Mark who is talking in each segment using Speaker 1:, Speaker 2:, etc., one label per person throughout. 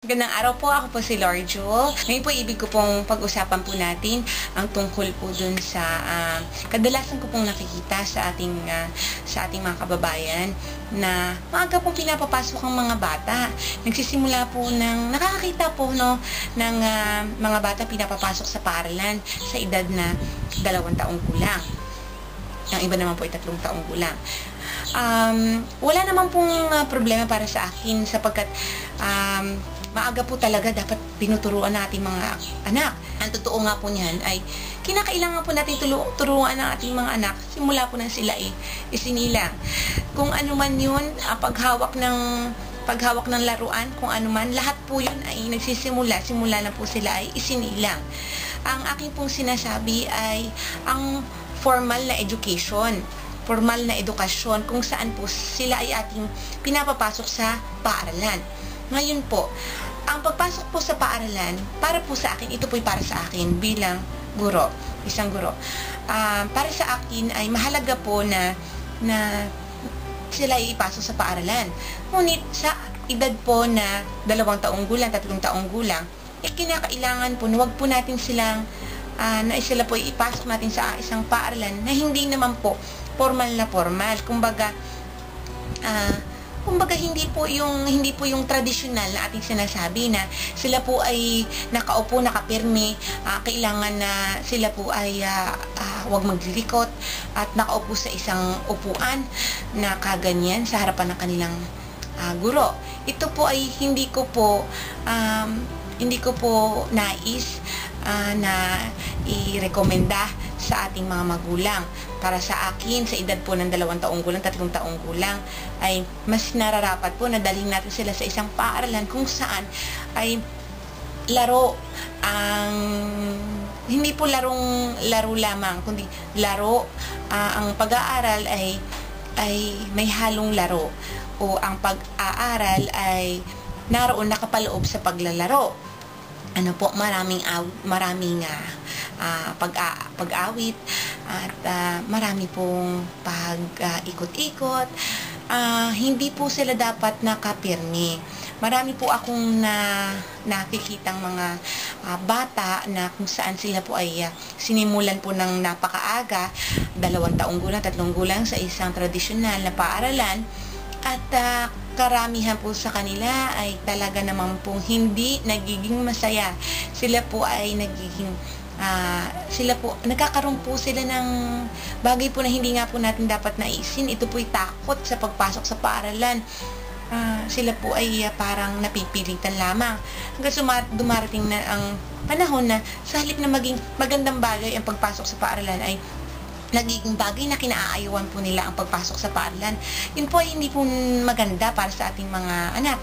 Speaker 1: Magandang araw po, ako po si Lord Jewel. Ngayon po ibig ko pong pag-usapan po natin ang tungkol po dun sa kadalasan ko pong nakikita sa ating mga kababayan na maaga pong pinapapasok ang mga bata. Nagsisimula po nakakakita po ng mga bata pinapapasok sa paaralan sa edad na 2 taong gulang. Ang iba naman po ay 3 taong gulang. Wala naman pong problema para sa akin sapagkat maaga po talaga dapat tinuturuan natin mga anak. Ang totoo nga po niyan ay kinakailangan po natin turuan ng ating mga anak simula po nang sila isinilang. Kung ano man yun, paghawak ng laruan, kung ano man, lahat po yun ay simula na po sila ay isinilang. Ang aking pong sinasabi ay ang formal na education, formal na edukasyon kung saan po sila ay ating pinapapasok sa paaralan. Ngayon po, ang pagpasok po sa paaralan, para po sa akin, ito po ay para sa akin bilang guro, isang guro. Para sa akin ay mahalaga po na sila ay ipasok sa paaralan. Ngunit sa edad po na 2 taong gulang, 3 taong gulang, kinakailangan po na wag po natin silang na sila po ipasok natin sa isang paaralan na hindi naman po formal na formal. Kumbaga hindi po yung tradisyonal na ating sinasabi na sila po ay nakaupo, nakapirmi, kailangan na sila po ay wag maglilikot at nakaupo sa isang upuan na kaganyan sa harapan ng kanilang guro. Ito po ay hindi ko po nais na i-rekomenda sa ating mga magulang. Para sa akin, sa edad po ng 2 taong gulang, 3 taong gulang, ay mas nararapat po na dalhin natin sila sa isang paaralan kung saan ay laro hindi po laro lamang, kundi laro. Ang pag-aaral ay may halong laro, o ang pag-aaral ay naroon nakapaloob sa paglalaro. Maraming pag-awit at marami pong pag-ikot-ikot. Hindi po sila dapat nakapirmi. Marami po akong nakikitang mga bata na kung saan sila po ay sinimulan po ng napakaaga, 2 taong gulang, 3 gulang sa isang tradisyonal na paaralan. At karamihan po sa kanila ay talaga naman pong hindi nagiging masaya. Sila po ay nagkakaroon po sila ng bagay po na hindi nga po natin dapat naisin. Ito po ay takot sa pagpasok sa paaralan. Sila po ay parang napipilitan lamang hanggang dumarating na ang panahon na sa halip na maging magandang bagay ang pagpasok sa paaralan ay nagiging bagay na kinaayawan po nila ang pagpasok sa paaralan. Yun po ay hindi po maganda para sa ating mga anak.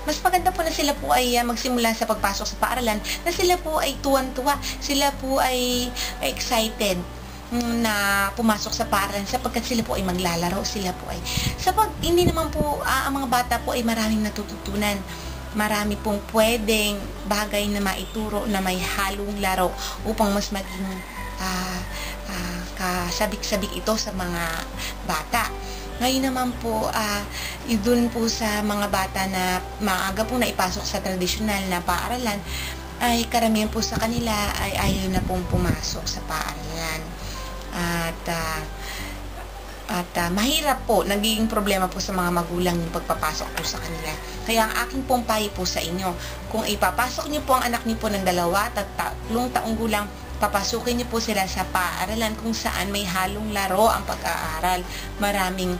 Speaker 1: Mas maganda po na sila po ay magsimula sa pagpasok sa paaralan, na sila po ay tuwan-tuwa, sila po ay excited na pumasok sa paaralan sapagkat sila po ay maglalaro, hindi naman po ang mga bata po ay maraming natututunan. Marami pong pwedeng bagay na maituro na may halong laro upang mas maging kasabik-sabik ito sa mga bata. Ngayon naman po, doon po sa mga bata na maaga po na ipasok sa tradisyonal na paaralan, ay karamihan po sa kanila ay ayaw na pong pumasok sa paaralan. At mahirap po, nagiging problema po sa mga magulang yung pagpapasok po sa kanila. Kaya ang aking pong payo po sa inyo, kung ipapasok niyo po ang anak niyo po ng 2 at 3 taong gulang, papasukin niyo po sila sa paaralan kung saan may halong laro ang pag-aaral. Maraming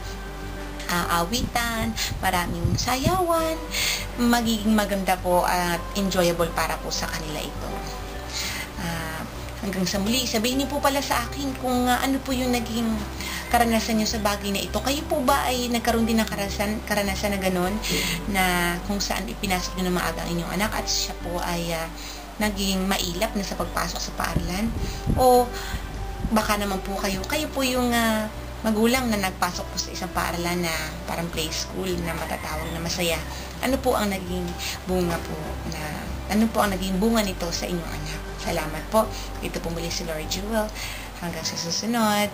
Speaker 1: awitan, maraming sayawan, magiging maganda po at enjoyable para po sa kanila ito. Hanggang sa muli, sabihin niyo po pala sa akin kung ano po yung naging karanasan niyo sa bagay na ito. Kayo po ba ay nagkaroon din ng karanasan na gano'n, na kung saan ipinasok niyo na maaga ang inyong anak at siya po ay naging mailap na sa pagpasok sa paaralan? O baka naman po kayo po yung magulang na nagpasok po sa isang paaralan na parang play school na matatawag na masaya. Ano po ang naging bunga nito sa inyong anak? Salamat po. Ito po muli si Lord Jewel. Hanggang sa susunod.